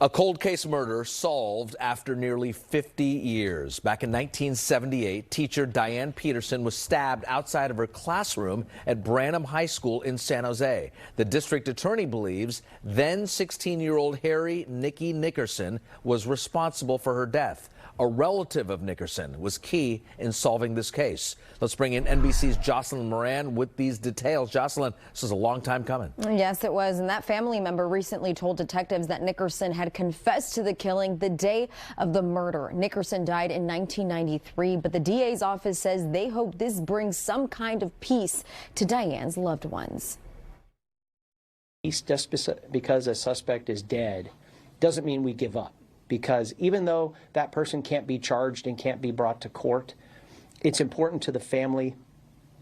A cold case murder solved after nearly 50 years. Back in 1978, teacher Diane Peterson was stabbed outside of her classroom at Branham High School in San Jose. The district attorney believes then 16-year-old Harry Nicky Nickerson was responsible for her death. A relative of Nickerson was key in solving this case. Let's bring in NBC's Jocelyn Moran with these details. Jocelyn, this is a long time coming. Yes, it was. And that family member recently told detectives that Nickerson had confessed to the killing the day of the murder. Nickerson died in 1993, but the DA's office says they hope this brings some kind of peace to Diane's loved ones. Just because a suspect is dead doesn't mean we give up. Because even though that person can't be charged and can't be brought to court, it's important to the family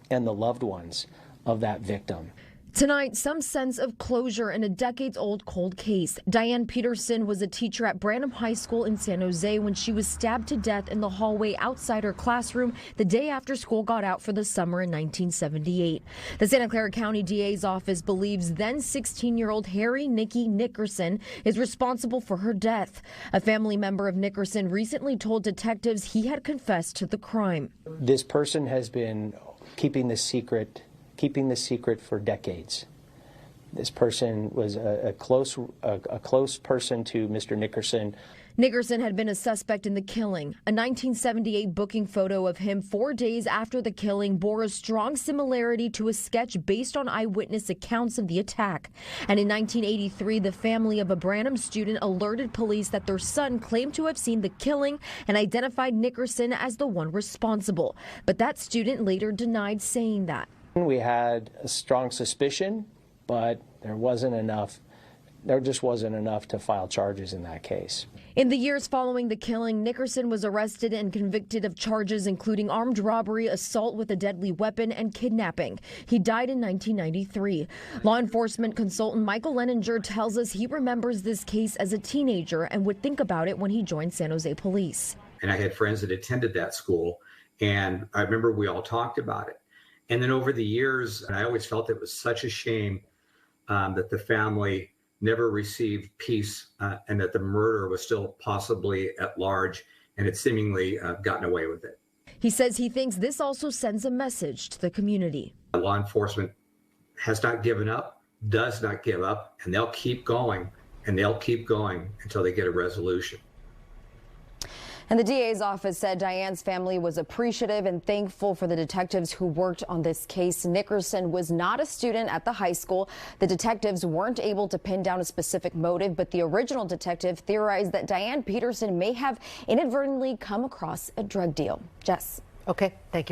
and the loved ones of that victim. Tonight, some sense of closure in a decades-old cold case. Diane Peterson was a teacher at Branham High School in San Jose when she was stabbed to death in the hallway outside her classroom the day after school got out for the summer in 1978. The Santa Clara County DA's office believes then 16-year-old Harry Nicky Nickerson is responsible for her death. A family member of Nickerson recently told detectives he had confessed to the crime. This person has been keeping this secret for decades. This person was a close person to Mr. Nickerson. Nickerson had been a suspect in the killing. A 1978 booking photo of him 4 days after the killing bore a strong similarity to a sketch based on eyewitness accounts of the attack. And in 1983, the family of a Branham student alerted police that their son claimed to have seen the killing and identified Nickerson as the one responsible. But that student later denied saying that. We had a strong suspicion, but there just wasn't enough to file charges in that case. In the years following the killing, Nickerson was arrested and convicted of charges including armed robbery, assault with a deadly weapon, and kidnapping. He died in 1993. Law enforcement consultant Michael Leninger tells us he remembers this case as a teenager and would think about it when he joined San Jose Police. And I had friends that attended that school, and I remember we all talked about it. And then over the years, I always felt it was such a shame that the family never received peace and that the murderer was still possibly at large and had seemingly gotten away with it. He says he thinks this also sends a message to the community. Law enforcement has not given up, does not give up, and they'll keep going, and they'll keep going until they get a resolution. And the DA's office said Diane's family was appreciative and thankful for the detectives who worked on this case. Nickerson was not a student at the high school. The detectives weren't able to pin down a specific motive, but the original detective theorized that Diane Peterson may have inadvertently come across a drug deal. Jess. Okay, thank you very much.